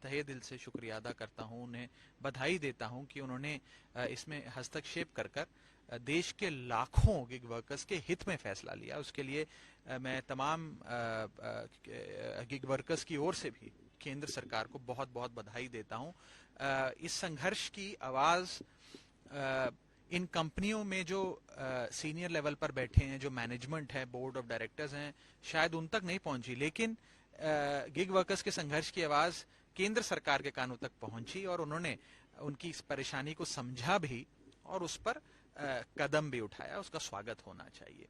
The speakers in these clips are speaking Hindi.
तहे दिल से शुक्रिया अदा करता हूं, उन्हें बधाई देता हूं कि उन्होंने इसमें हस्तक्षेप कर देश के लाखों गिग वर्कर्स के हित में फैसला लिया। उसके लिए मैं तमाम गिग वर्कर्स की ओर से भी केंद्र सरकार को बहुत बहुत बधाई देता हूं। इस संघर्ष की आवाज इन कंपनियों में जो सीनियर लेवल पर बैठे हैं, जो मैनेजमेंट है, बोर्ड ऑफ डायरेक्टर्स हैं, शायद उन तक नहीं पहुंची, लेकिन गिग वर्कर्स के संघर्ष की आवाज केंद्र सरकार के कानों तक पहुंची और उन्होंने उनकी इस परेशानी को समझा भी और उस पर कदम भी उठाया। उसका स्वागत होना चाहिए।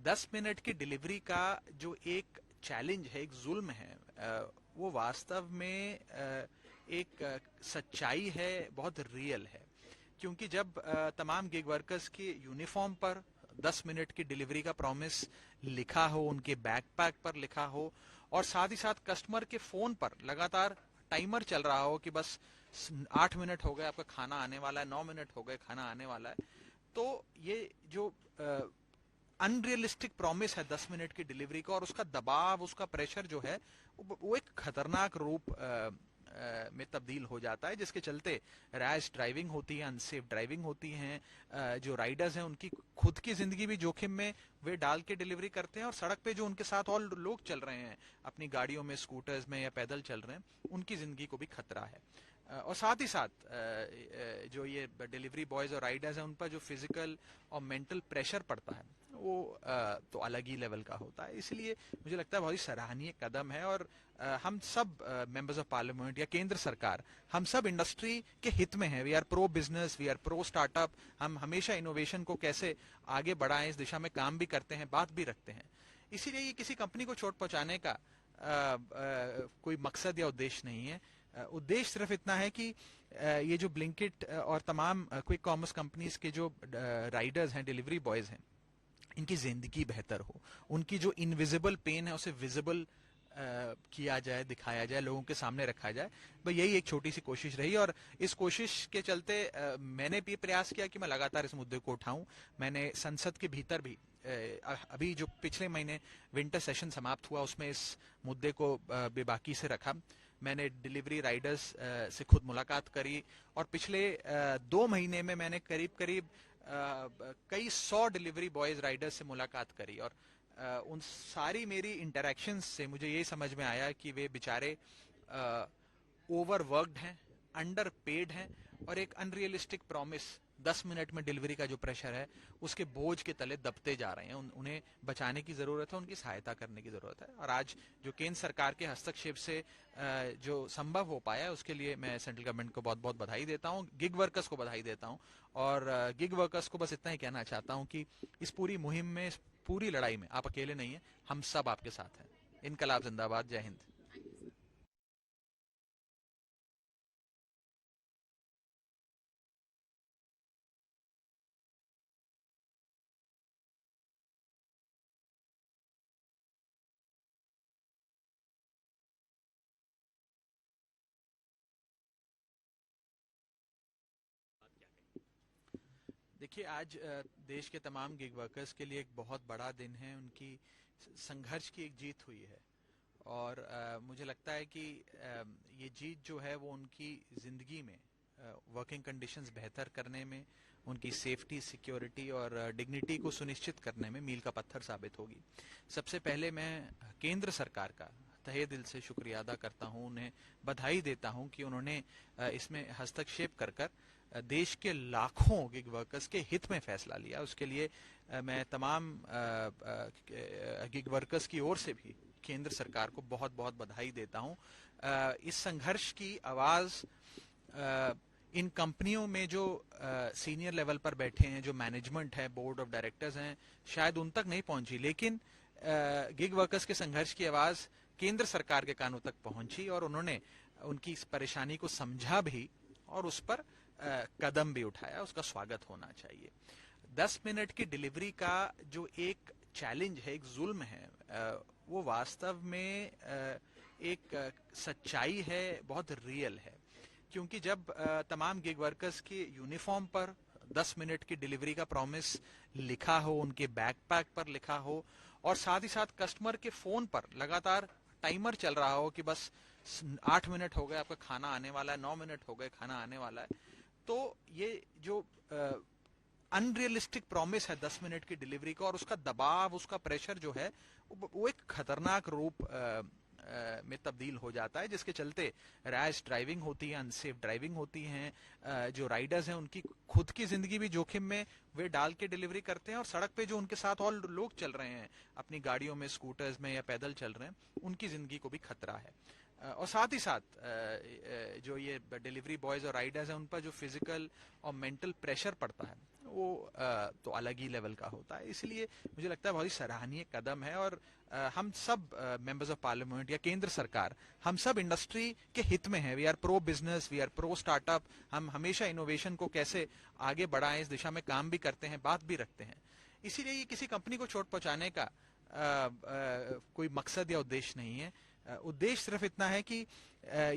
10 मिनट की डिलीवरी का जो एक चैलेंज है, एक जुल्म है, वो वास्तव में एक सच्चाई है, बहुत रियल है। क्योंकि जब तमाम गिग वर्कर्स के यूनिफॉर्म पर 10 मिनट की डिलीवरी का प्रॉमिस लिखा हो, उनके बैकपैक पर लिखा हो और साथ ही साथ कस्टमर के फोन पर लगातार टाइमर चल रहा हो कि बस 8 मिनट हो गए, आपका खाना आने वाला है, 9 मिनट हो गए, खाना आने वाला है, तो ये जो अनरियलिस्टिक प्रॉमिस है 10 मिनट की डिलीवरी का और उसका दबाव, उसका प्रेशर जो है वो एक खतरनाक रूप में तब्दील हो जाता है, जिसके चलते रैश ड्राइविंग होती है, अनसेफ ड्राइविंग होती है। जो राइडर्स हैं उनकी खुद की जिंदगी भी जोखिम में वे डाल के डिलीवरी करते हैं और सड़क पे जो उनके साथ और लोग चल रहे हैं अपनी गाड़ियों में, स्कूटर्स में या पैदल चल रहे हैं, उनकी जिंदगी को भी खतरा है। और साथ ही साथ जो ये डिलीवरी बॉयज और राइडर्स हैं उन पर जो फिजिकल और मेंटल प्रेशर पड़ता है वो तो अलग ही लेवल का होता है। इसलिए मुझे लगता है बहुत ही सराहनीय कदम है और हम सब मेंबर्स ऑफ पार्लियामेंट या केंद्र सरकार, हम सब इंडस्ट्री के हित में हैं। We are pro business, we are pro startup. हम हमेशा इनोवेशन को कैसे आगे बढ़ाएं इस दिशा में काम भी करते हैं, बात भी रखते हैं। इसीलिए ये किसी कंपनी को चोट पहुंचाने का कोई मकसद या उद्देश्य नहीं है। उद्देश्य सिर्फ इतना है कि ये जो ब्लिंकिट और तमाम क्विक कॉमर्स कंपनीज के जो राइडर्स हैं, डिलीवरी बॉयज हैं, इनकी जिंदगी बेहतर हो, उनकी जो इनविजिबल पेन है उसे विजिबल किया जाए, दिखाया जाए, लोगों के सामने रखा जाए। भाई यही एक छोटी सी कोशिश रही और इस कोशिश के चलते मैंने भी प्रयास किया कि मैं लगातार इस मुद्दे को उठाऊं। मैंने संसद के भीतर भी अभी जो पिछले महीने विंटर सेशन समाप्त हुआ उसमें इस मुद्दे को बेबाकी से रखा। मैंने डिलीवरी राइडर्स से खुद मुलाकात करी और पिछले 2 महीने में मैंने करीब करीब कई 100 डिलीवरी बॉयज राइडर्स से मुलाकात करी और उन सारी मेरी इंटरेक्शंस से मुझे ये समझ में आया कि वे बेचारे ओवरवर्क्ड हैं, अंडर पेड हैं और एक अनरियलिस्टिक प्रॉमिस 10 मिनट में डिलीवरी का जो प्रेशर है उसके बोझ के तले दबते जा रहे हैं। उन्हें बचाने की जरूरत है, उनकी सहायता करने की जरूरत है और आज जो केंद्र सरकार के हस्तक्षेप से जो संभव हो पाया है उसके लिए मैं सेंट्रल गवर्नमेंट को बहुत बहुत बधाई देता हूं, गिग वर्कर्स को बधाई देता हूं और गिग वर्कर्स को बस इतना ही कहना चाहता हूं कि इस पूरी मुहिम में, इस पूरी लड़ाई में आप अकेले नहीं हैं, हम सब आपके साथ हैं। इनकलाब जिंदाबाद। जय हिंद। देखिए, आज देश के तमाम गिग वर्कर्स के लिए एक बहुत बड़ा दिन है। उनकी संघर्ष की एक जीत हुई है और मुझे लगता है कि ये जीत जो है वो उनकी ज़िंदगी में वर्किंग कंडीशंस बेहतर करने में, उनकी सेफ्टी, सिक्योरिटी और डिग्निटी को सुनिश्चित करने में मील का पत्थर साबित होगी। सबसे पहले मैं केंद्र सरकार का तहे दिल से शुक्रिया अदा करता हूं, उन्हें बधाई देता हूं कि उन्होंने इसमें हस्तक्षेप कर देश के लाखों गिग वर्कर्स के हित में फैसला लिया। उसके लिए मैं तमाम गिग वर्कर्स की ओर से भी केंद्र सरकार को बहुत बहुत बधाई देता हूं। इस संघर्ष की आवाज इन कंपनियों में जो सीनियर लेवल पर बैठे हैं, जो मैनेजमेंट है, बोर्ड ऑफ डायरेक्टर्स हैं, शायद उन तक नहीं पहुंची, लेकिन गिग वर्कर्स के संघर्ष की आवाज केंद्र सरकार के कानों तक पहुंची और उन्होंने उनकी इस परेशानी को समझा भी और उस पर कदम भी उठाया। उसका स्वागत होना चाहिए। 10 मिनट की डिलीवरी का जो एक चैलेंज है, एक जुल्म है, वो वास्तव में एक सच्चाई है, बहुत रियल है। क्योंकि जब तमाम गिग वर्कर्स के यूनिफॉर्म पर 10 मिनट की डिलीवरी का प्रॉमिस लिखा हो, उनके बैकपैक पर लिखा हो और साथ ही साथ कस्टमर के फोन पर लगातार टाइमर चल रहा हो कि बस 8 मिनट हो गए आपका खाना आने वाला है, 9 मिनट हो गए खाना आने वाला है। तो ये जो अनरियलिस्टिक प्रॉमिस है 10 मिनट की डिलीवरी का, और उसका दबाव, उसका प्रेशर जो है वो एक खतरनाक रूप में तब्दील हो जाता है, जिसके चलते रैश ड्राइविंग होती है, अनसेफ ड्राइविंग होती है। जो राइडर्स हैं उनकी खुद की जिंदगी भी जोखिम में वे डाल के डिलीवरी करते हैं, और सड़क पे जो उनके साथ और लोग चल रहे हैं अपनी गाड़ियों में, स्कूटर्स में या पैदल चल रहे हैं, उनकी जिंदगी को भी खतरा है। और साथ ही साथ जो ये डिलीवरी बॉयज और राइडर्स हैं उन पर जो फिजिकल और मेंटल प्रेशर पड़ता है वो तो अलग ही लेवल का होता है। इसलिए मुझे लगता है बहुत ही सराहनीय कदम है, और हम सब मेंबर्स ऑफ पार्लियामेंट या केंद्र सरकार, हम सब इंडस्ट्री के हित में है। We are pro business, we are pro startup. हम हमेशा इनोवेशन को कैसे आगे बढ़ाएं इस दिशा में काम भी करते हैं, बात भी रखते हैं। इसीलिए ये किसी कंपनी को चोट पहुंचाने का कोई मकसद या उद्देश्य नहीं है। उद्देश्य सिर्फ इतना है कि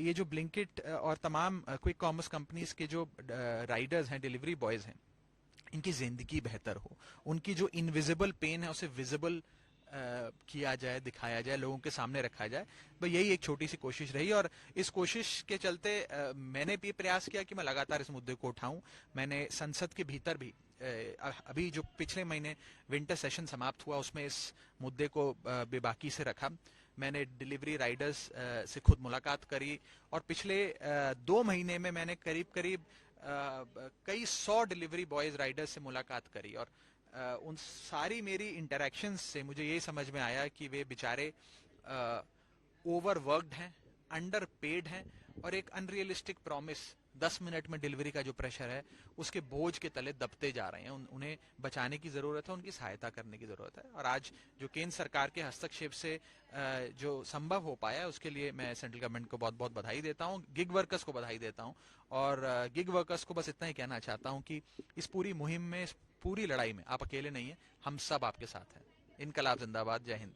ये जो ब्लिंकिट और तमाम क्विक कॉमर्स कंपनीज के जो राइडर्स हैं, डिलीवरी बॉयज हैं, इनकी जिंदगी बेहतर हो, उनकी जो इनविजिबल पेन है उसे विजिबल किया जाए, दिखाया जाए, लोगों के सामने रखा जाए। भाई यही एक छोटी सी कोशिश रही, और इस कोशिश के चलते मैंने भी प्रयास किया कि मैं लगातार इस मुद्दे को उठाऊं। मैंने संसद के भीतर भी अभी जो पिछले महीने विंटर सेशन समाप्त हुआ उसमें इस मुद्दे को बेबाकी से रखा। मैंने डिलीवरी राइडर्स से खुद मुलाकात करी, और पिछले 2 महीने में मैंने करीब करीब कई 100 डिलीवरी बॉयज राइडर्स से मुलाकात करी, और उन सारी मेरी इंटरेक्शंस से मुझे ये समझ में आया कि वे बेचारे ओवरवर्कड हैं, अंडर पेड हैं, और एक अनरियलिस्टिक प्रॉमिस 10 मिनट में डिलीवरी का जो प्रेशर है उसके बोझ के तले दबते जा रहे हैं। उन्हें बचाने की जरूरत है, उनकी सहायता करने की जरूरत है। और आज जो केंद्र सरकार के हस्तक्षेप से जो संभव हो पाया है उसके लिए मैं सेंट्रल गवर्नमेंट को बहुत बहुत बधाई देता हूँ, गिग वर्कर्स को बधाई देता हूँ। और गिग वर्कर्स को बस इतना ही कहना चाहता हूँ कि इस पूरी मुहिम में, इस पूरी लड़ाई में आप अकेले नहीं है, हम सब आपके साथ हैं। इनकलाब जिंदाबाद। जय हिंद।